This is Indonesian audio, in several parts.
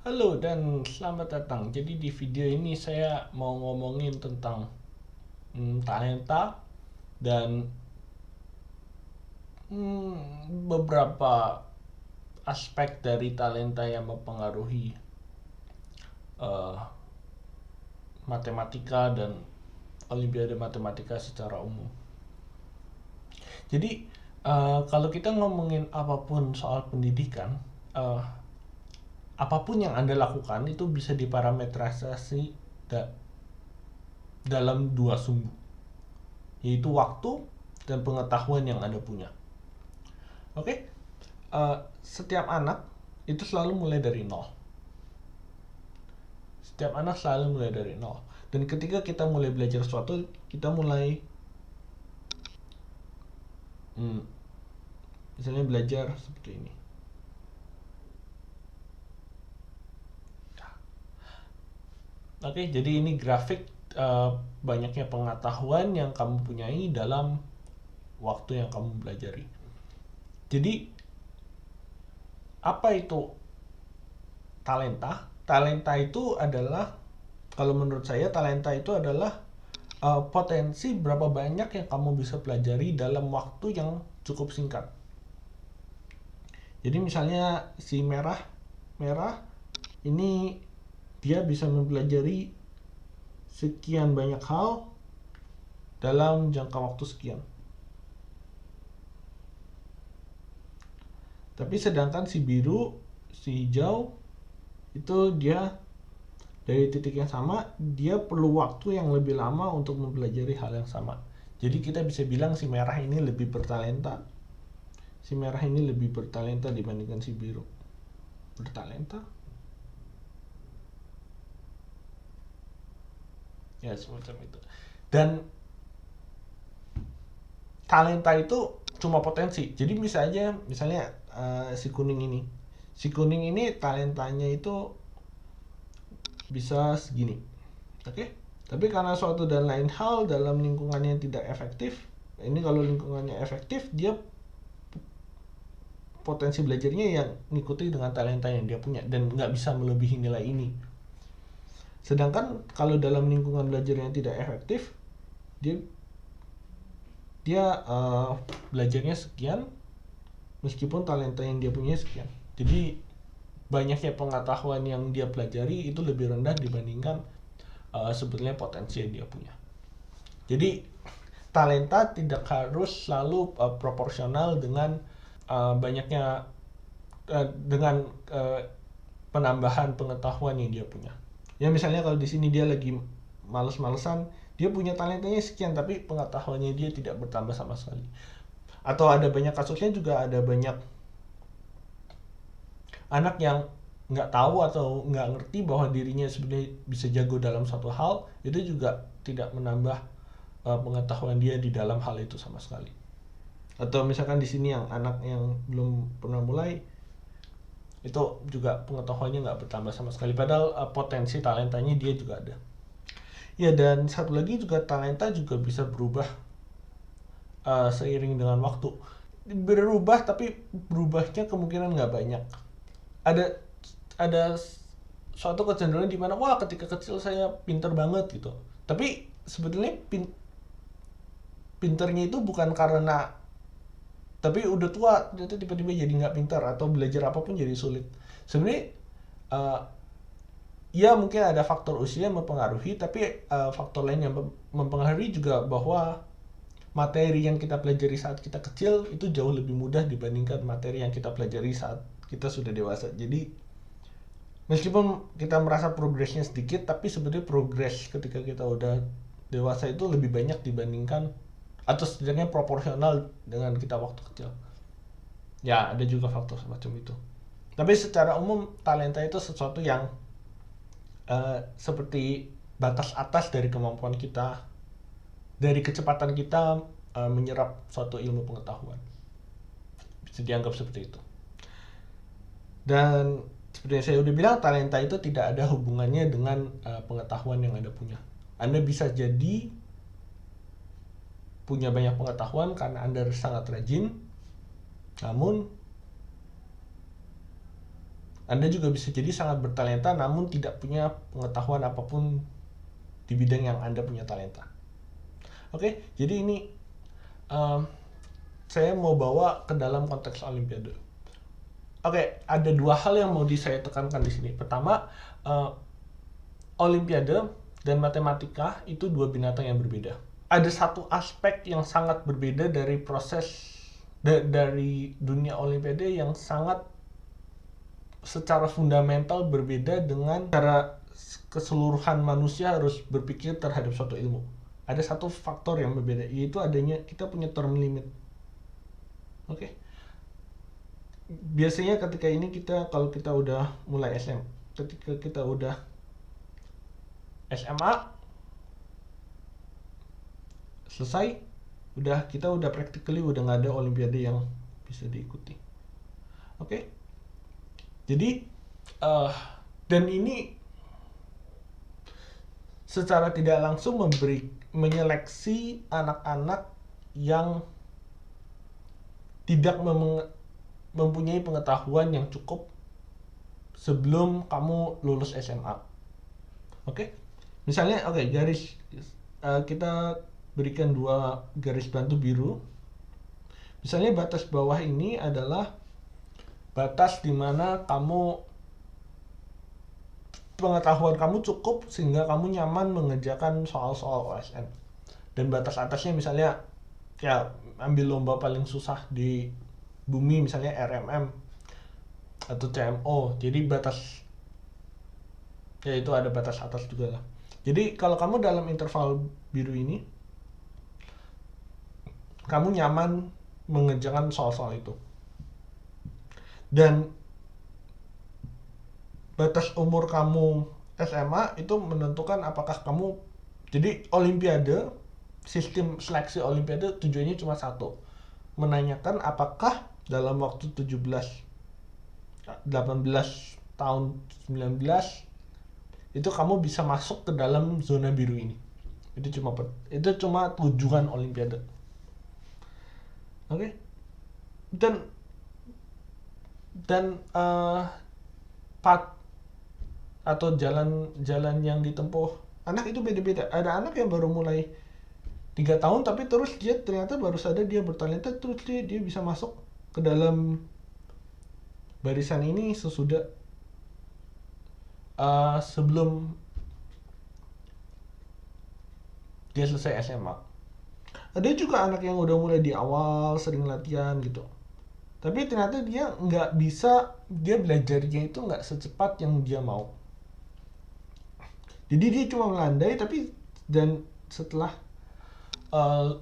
Halo dan selamat datang. Jadi di video ini saya mau ngomongin tentang talenta dan beberapa aspek dari talenta yang mempengaruhi eh, matematika dan olimpiade matematika secara umum. Jadi kalau kita ngomongin apapun soal pendidikan, eh, apapun yang Anda lakukan itu bisa diparametrisasi da- dalam dua sumbu, yaitu waktu dan pengetahuan yang Anda punya. Oke, setiap anak itu selalu mulai dari nol. Setiap anak selalu mulai dari nol. Dan ketika kita mulai belajar sesuatu, kita mulai hmm, misalnya belajar seperti ini. Oke, jadi ini grafik banyaknya pengetahuan yang kamu punyai dalam waktu yang kamu pelajari. Jadi, apa itu talenta? Talenta itu adalah, kalau menurut saya, talenta itu adalah potensi berapa banyak yang kamu bisa pelajari dalam waktu yang cukup singkat. Jadi misalnya si merah, merah ini dia bisa mempelajari sekian banyak hal dalam jangka waktu sekian. Tapi sedangkan si biru, si hijau itu dia dari titik yang sama, dia perlu waktu yang lebih lama untuk mempelajari hal yang sama. Jadi kita bisa bilang si merah ini lebih bertalenta. Si merah ini lebih bertalenta dibandingkan si biru. Bertalenta? Ya, semacam itu. Dan talenta itu cuma potensi. Jadi bisa aja misalnya si kuning ini. Si kuning ini talentanya itu bisa segini. Oke? Tapi karena suatu dan lain hal dalam lingkungan yang tidak efektif, ini kalau lingkungannya efektif, dia potensi belajarnya yang ngikuti dengan talenta yang dia punya dan nggak bisa melebihi nilai ini. Sedangkan kalau dalam lingkungan belajar yang tidak efektif, dia dia belajarnya sekian meskipun talenta yang dia punya sekian. Jadi banyaknya pengetahuan yang dia pelajari itu lebih rendah dibandingkan sebetulnya potensi yang dia punya. Jadi talenta tidak harus selalu proporsional dengan banyaknya dengan penambahan pengetahuan yang dia punya. Ya misalnya kalau di sini dia lagi males-malesan, dia punya talentanya sekian tapi pengetahuannya dia tidak bertambah sama sekali. Atau ada banyak kasusnya juga, ada banyak anak yang nggak tahu atau nggak ngerti bahwa dirinya sebenarnya bisa jago dalam satu hal, itu juga tidak menambah pengetahuan dia di dalam hal itu sama sekali. Atau misalkan di sini yang anak yang belum pernah mulai, itu juga pengetahuannya nggak bertambah sama sekali, padahal potensi talentanya dia juga ada. Ya, dan satu lagi juga, talenta juga bisa berubah seiring dengan waktu. Berubah, tapi berubahnya kemungkinan nggak banyak. Ada ada suatu kecenderungan di mana, wah, ketika kecil saya pinter banget gitu, tapi sebetulnya pinternya itu bukan karena, tapi udah tua itu tiba-tiba jadi nggak pintar atau belajar apapun jadi sulit. Sebenarnya uh, ya mungkin ada faktor usia yang mempengaruhi, tapi faktor lain yang mempengaruhi juga, bahwa materi yang kita pelajari saat kita kecil itu jauh lebih mudah dibandingkan materi yang kita pelajari saat kita sudah dewasa. Jadi meskipun kita merasa progresnya sedikit, tapi sebenarnya progres ketika kita udah dewasa itu lebih banyak dibandingkan, atau setidaknya proporsional dengan kita waktu kecil. Ya, ada juga faktor semacam itu. Tapi secara umum talenta itu sesuatu yang seperti batas atas dari kemampuan kita, dari kecepatan kita menyerap suatu ilmu pengetahuan. Bisa dianggap seperti itu. Dan seperti yang saya udah bilang, talenta itu tidak ada hubungannya dengan pengetahuan yang Anda punya. Anda bisa jadi punya banyak pengetahuan karena Anda sangat rajin, namun Anda juga bisa jadi sangat bertalenta namun tidak punya pengetahuan apapun di bidang yang Anda punya talenta. Oke, jadi ini saya mau bawa ke dalam konteks Olimpiade. Oke, ada dua hal yang mau saya tekankan di sini. Pertama, Olimpiade dan matematika itu dua binatang yang berbeda. Ada satu aspek yang sangat berbeda dari proses dari dunia Olimpiade yang sangat secara fundamental berbeda dengan cara keseluruhan manusia harus berpikir terhadap suatu ilmu. Ada satu faktor yang berbeda, yaitu adanya kita punya term limit. Oke. Biasanya ketika ini kalau kita udah mulai ketika kita udah SMA selesai, kita udah practically udah nggak ada olimpiade yang bisa diikuti. Oke. Jadi dan ini secara tidak langsung menyeleksi anak-anak yang tidak mempunyai pengetahuan yang cukup sebelum kamu lulus SMA. Oke? Misalnya, kita berikan dua garis bantu biru. Misalnya batas bawah ini adalah batas di mana pengetahuan kamu cukup sehingga kamu nyaman mengerjakan soal-soal OSN. Dan batas atasnya misalnya kayak ambil lomba paling susah di bumi, misalnya RMM atau CMO. Jadi itu ada batas atas juga lah. Jadi kalau kamu dalam interval biru ini, kamu nyaman mengerjakan soal-soal itu. Dan batas umur kamu SMA itu menentukan apakah kamu, jadi olimpiade, sistem seleksi olimpiade tujuannya cuma satu, menanyakan apakah dalam waktu 17, 18 tahun, 19 itu kamu bisa masuk ke dalam zona biru ini. Itu cuma tujuan olimpiade. Oke? Dan atau jalan yang ditempuh anak itu beda-beda. Ada anak yang baru mulai 3 tahun tapi terus dia ternyata baru sadar dia bertalenta, terus dia bisa masuk ke dalam barisan ini sebelum dia selesai SMA. Ada juga anak yang udah mulai di awal sering latihan gitu, tapi ternyata dia belajarnya itu nggak secepat yang dia mau. Jadi dia cuma melandai, dan setelah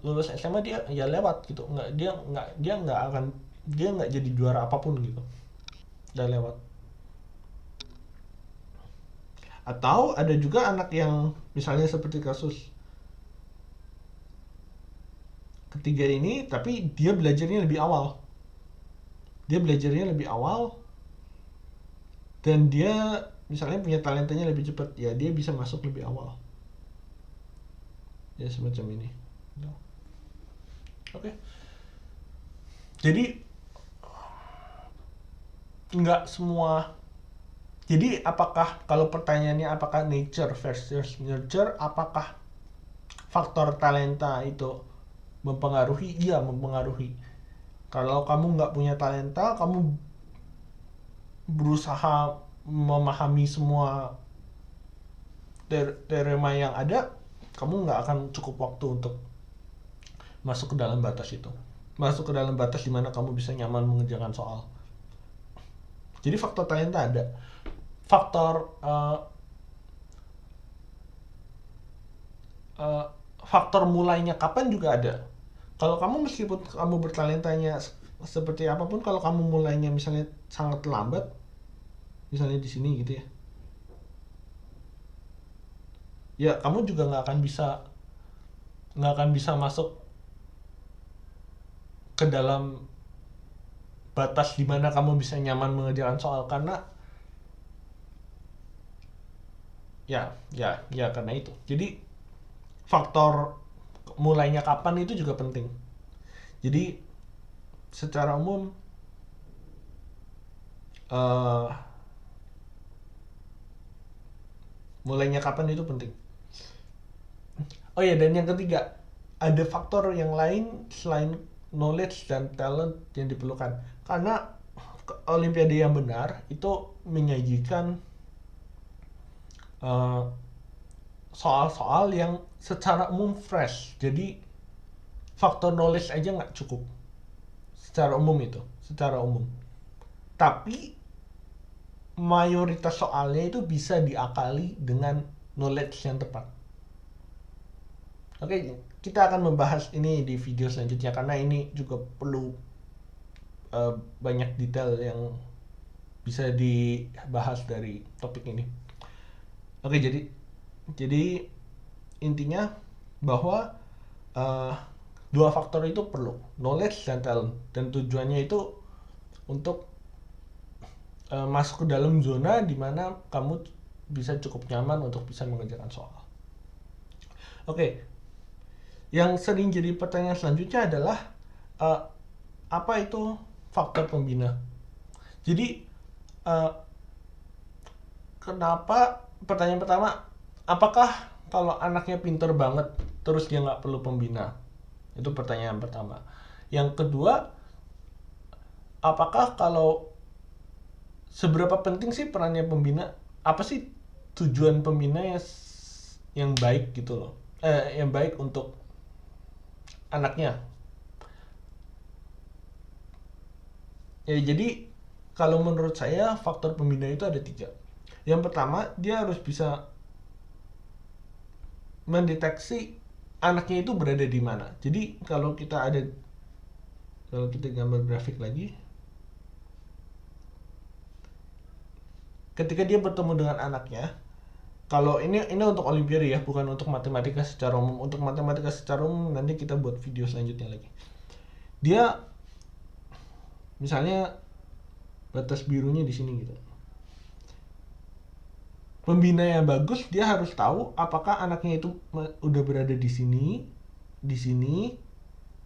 lulus SMA dia ya lewat gitu, dia nggak jadi juara apapun gitu, udah lewat. Atau ada juga anak yang misalnya seperti kasus ketiga ini, tapi dia belajarnya lebih awal dan dia misalnya punya talentanya lebih cepat, ya dia bisa masuk lebih awal, ya semacam ini. Oke. Jadi nggak semua. Jadi kalau pertanyaannya apakah nature versus nurture, apakah faktor talenta itu mempengaruhi? Iya, mempengaruhi. Kalau kamu nggak punya talenta, kamu berusaha memahami semua teorema yang ada, kamu nggak akan cukup waktu untuk masuk ke dalam batas itu. Masuk ke dalam batas di mana kamu bisa nyaman mengerjakan soal. Jadi faktor talenta ada. Faktor mulainya kapan juga ada. Kalau meskipun kamu bertalentanya seperti apapun, kalau kamu mulainya misalnya sangat lambat, misalnya di sini gitu ya kamu juga nggak akan bisa masuk ke dalam batas di mana kamu bisa nyaman mengerjakan soal, karena karena itu. Jadi faktor mulainya kapan itu juga penting. Jadi secara umum Mulainya kapan itu penting. Oh ya, dan yang ketiga, ada faktor yang lain selain knowledge dan talent yang diperlukan. Karena Olimpiade yang benar itu menyajikan eh, soal-soal yang secara umum fresh. Jadi faktor knowledge aja nggak cukup secara umum itu, secara umum. Tapi mayoritas soalnya itu bisa diakali dengan knowledge yang tepat. Oke, kita akan membahas ini di video selanjutnya karena ini juga perlu banyak detail yang bisa dibahas dari topik ini. Oke, jadi intinya bahwa uh, dua faktor itu perlu, knowledge dan talent, dan tujuannya itu untuk masuk ke dalam zona di mana kamu bisa cukup nyaman untuk bisa mengerjakan soal. Oke, yang sering jadi pertanyaan selanjutnya adalah uh, apa itu faktor pembina? Jadi kenapa, pertanyaan pertama, apakah kalau anaknya pinter banget terus dia nggak perlu pembina? Itu pertanyaan pertama. Yang kedua, apakah kalau seberapa penting sih perannya pembina? Apa sih tujuan pembina yang baik gitu loh? Yang baik untuk anaknya. Ya, jadi kalau menurut saya faktor pembina itu ada 3. Yang pertama, dia harus bisa mendeteksi anaknya itu berada di mana. Jadi kalau kita gambar grafik lagi, ketika dia bertemu dengan anaknya, kalau ini untuk Olimpiade ya, bukan untuk matematika secara umum. Untuk matematika secara umum nanti kita buat video selanjutnya lagi. Dia misalnya batas birunya di sini gitu. Pembina yang bagus dia harus tahu apakah anaknya itu udah berada di sini,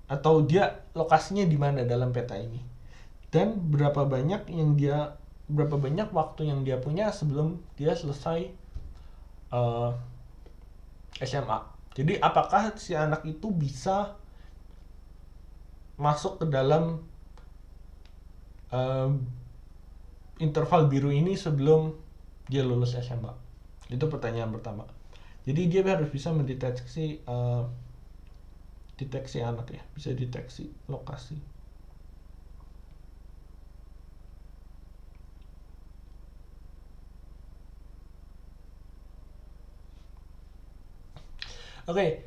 atau dia lokasinya di mana dalam peta ini, dan berapa banyak waktu yang dia punya sebelum dia selesai SMA. Jadi apakah si anak itu bisa masuk ke dalam interval biru ini sebelum dia lulus SMA. Itu pertanyaan pertama. Jadi dia harus bisa mendeteksi deteksi anak ya, bisa deteksi lokasi. Oke.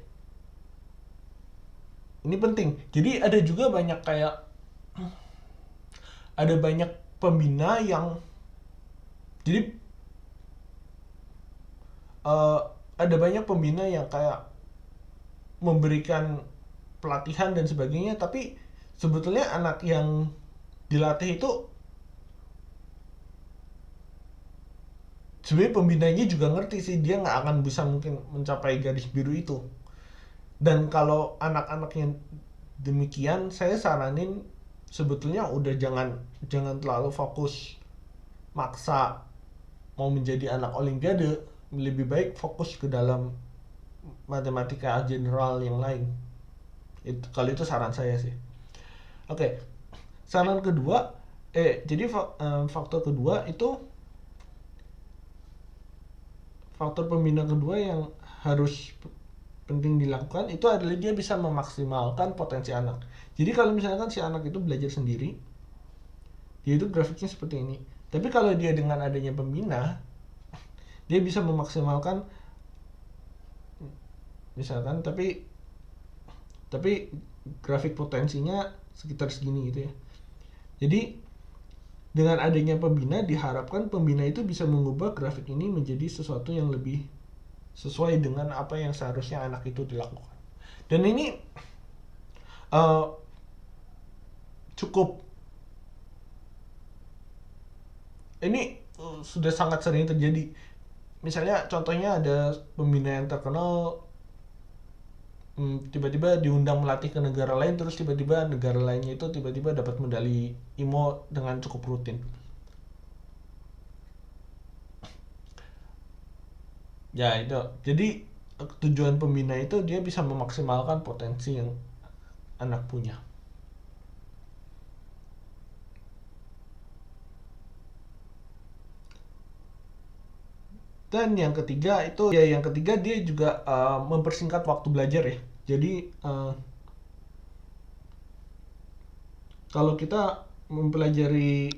Ini penting. Jadi ada juga banyak pembina yang jadi ada banyak pembina yang kayak memberikan pelatihan dan sebagainya, tapi sebetulnya anak yang dilatih itu sebenarnya pembinanya juga ngerti sih, dia nggak akan bisa mungkin mencapai garis biru itu. Dan kalau anak-anak yang demikian, saya saranin sebetulnya udah jangan terlalu fokus maksa mau menjadi anak Olimpiade, lebih baik fokus ke dalam matematika general yang lain. Kalau itu saran saya sih. Oke, saran kedua, jadi faktor kedua itu, faktor pembina kedua yang harus penting dilakukan itu adalah dia bisa memaksimalkan potensi anak. Jadi kalau misalkan si anak itu belajar sendiri, dia itu grafiknya seperti ini. Tapi kalau dia dengan adanya pembina, dia bisa memaksimalkan misalkan, tapi grafik potensinya sekitar segini gitu ya. Jadi dengan adanya pembina, diharapkan pembina itu bisa mengubah grafik ini menjadi sesuatu yang lebih sesuai dengan apa yang seharusnya anak itu dilakukan. Dan ini cukup, ini sudah sangat sering terjadi. Misalnya contohnya ada pembina yang terkenal tiba-tiba diundang melatih ke negara lain, terus tiba-tiba negara lainnya itu tiba-tiba dapat medali IMO dengan cukup rutin. Ya itu. Jadi tujuan pembina itu dia bisa memaksimalkan potensi yang anak punya. Dan yang ketiga itu ya yang ketiga dia juga mempersingkat waktu belajar ya. Jadi kalau kita mempelajari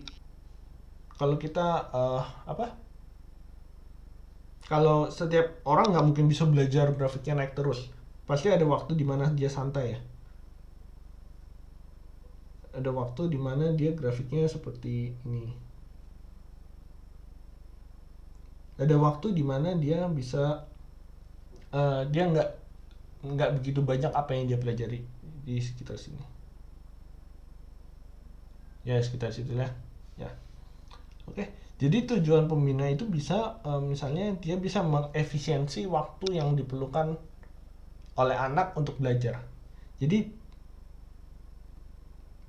kalau kita apa? Kalau setiap orang nggak mungkin bisa belajar grafiknya naik terus. Pasti ada waktu di mana dia santai ya. Ada waktu di mana dia grafiknya seperti ini. Ada waktu di mana dia bisa dia nggak begitu banyak apa yang dia pelajari di sekitar sini. Ya sekitar situ lah. Ya. Oke. Jadi tujuan pembina itu bisa misalnya dia bisa mengefisiensi waktu yang diperlukan oleh anak untuk belajar. Jadi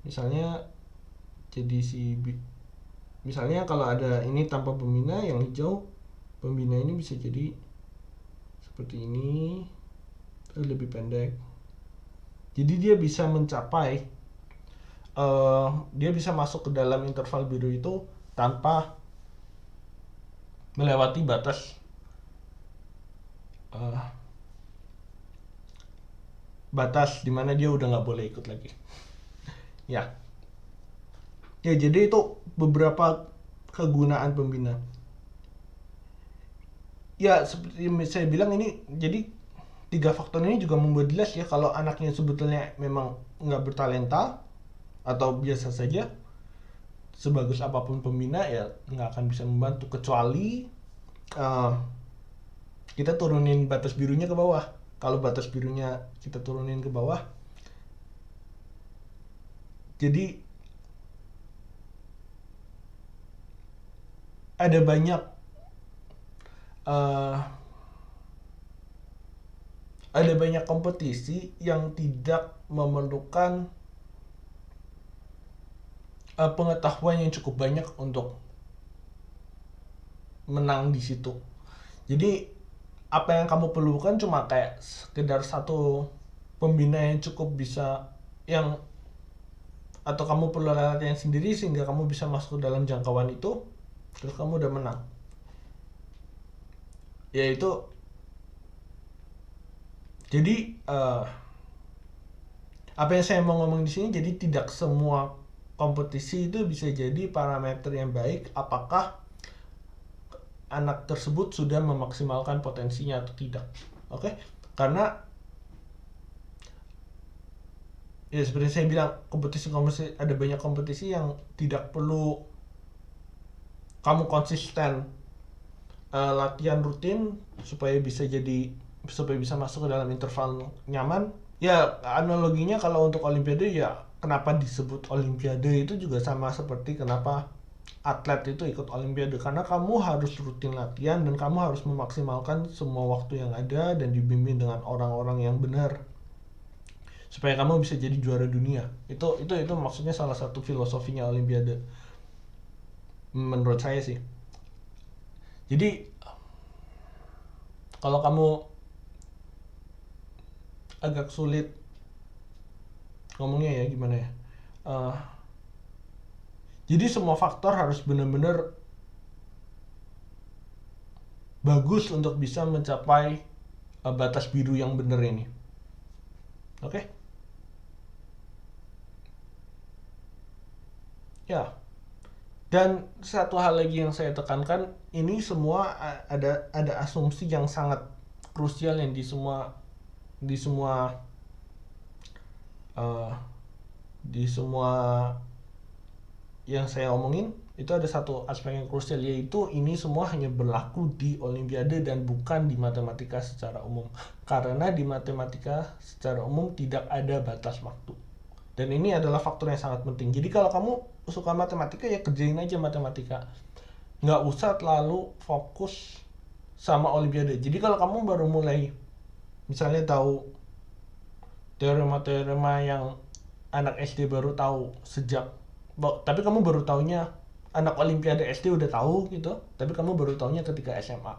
misalnya jadi misalnya kalau ada ini tanpa pembina yang hijau, pembina ini bisa jadi seperti ini, lebih pendek. Jadi dia bisa mencapai dia bisa masuk ke dalam interval biru itu tanpa melewati batas dimana dia udah nggak boleh ikut lagi. Ya, ya jadi itu beberapa kegunaan pembina. Ya seperti saya bilang ini jadi tiga faktor ini juga membuat jelas ya kalau anaknya sebetulnya memang nggak bertalenta atau biasa saja, sebagus apapun pembina ya nggak akan bisa membantu kecuali uh, kita turunin batas birunya ke bawah. Kalau batas birunya kita turunin ke bawah, jadi ada banyak uh, ada banyak kompetisi yang tidak memerlukan pengetahuan yang cukup banyak untuk menang di situ. Jadi apa yang kamu perlukan cuma kayak sekedar satu pembina yang cukup bisa yang atau kamu perlu latihan sendiri sehingga kamu bisa masuk ke dalam jangkauan itu, terus kamu udah menang. Yaitu jadi apa yang saya mau ngomong di sini, jadi tidak semua kompetisi itu bisa jadi parameter yang baik apakah anak tersebut sudah memaksimalkan potensinya atau tidak. Oke? Karena ya seperti saya bilang, kompetisi ada banyak kompetisi yang tidak perlu kamu konsisten latihan rutin supaya bisa masuk ke dalam interval nyaman. Ya analoginya kalau untuk olimpiade ya kenapa disebut olimpiade itu juga sama seperti kenapa atlet itu ikut olimpiade, karena kamu harus rutin latihan dan kamu harus memaksimalkan semua waktu yang ada dan dibimbing dengan orang-orang yang benar supaya kamu bisa jadi juara dunia. Itu maksudnya salah satu filosofinya olimpiade menurut saya sih. Jadi kalau kamu agak sulit ngomongnya ya gimana ya, uh, jadi semua faktor harus benar-benar bagus untuk bisa mencapai batas biru yang benar ini. Oke? Ya. Dan satu hal lagi yang saya tekankan, ini semua ada asumsi yang sangat krusial yang di semua uh, di semua yang saya omongin itu ada satu aspek yang krusial, yaitu ini semua hanya berlaku di olimpiade dan bukan di matematika secara umum. Karena di matematika secara umum tidak ada batas waktu. Dan ini adalah faktor yang sangat penting. Jadi kalau kamu suka matematika ya kerjain aja matematika. Nggak usah terlalu fokus sama olimpiade. Jadi kalau kamu baru mulai misalnya tahu teorema-teorema yang anak SD baru tahu tapi kamu baru taunya anak olimpiade SD udah tahu gitu, tapi kamu baru taunya ketika SMA.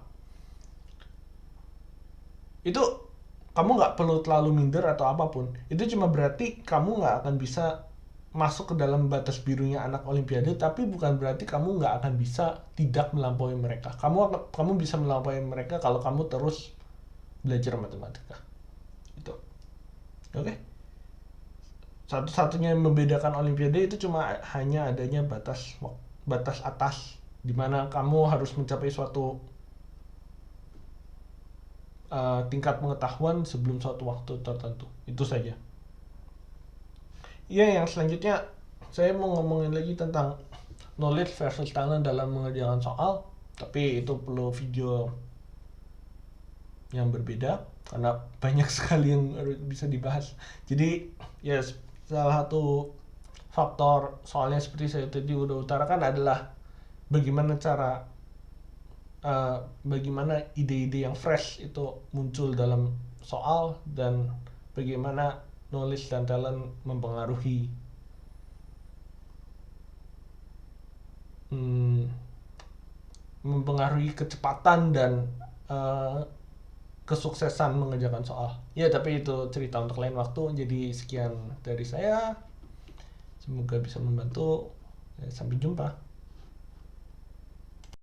Itu kamu nggak perlu terlalu minder atau apapun. Itu cuma berarti kamu nggak akan bisa masuk ke dalam batas birunya anak olimpiade, tapi bukan berarti kamu nggak akan bisa tidak melampaui mereka. Kamu bisa melampaui mereka kalau kamu terus belajar matematika. Itu. Oke. Okay? Satu-satunya yang membedakan olimpiade itu cuma hanya adanya batas atas di mana kamu harus mencapai suatu tingkat pengetahuan sebelum suatu waktu tertentu. Itu saja. Iya, yang selanjutnya saya mau ngomongin lagi tentang knowledge versus talent dalam mengerjakan soal, tapi itu perlu video yang berbeda karena banyak sekali yang bisa dibahas. Jadi ya salah satu faktor soalnya seperti saya tadi udah utarakan adalah bagaimana bagaimana ide-ide yang fresh itu muncul dalam soal, dan bagaimana knowledge dan talent mempengaruhi kecepatan dan uh, kesuksesan mengerjakan soal. Ya, tapi itu cerita untuk lain waktu. Jadi sekian dari saya. Semoga bisa membantu. Sampai jumpa.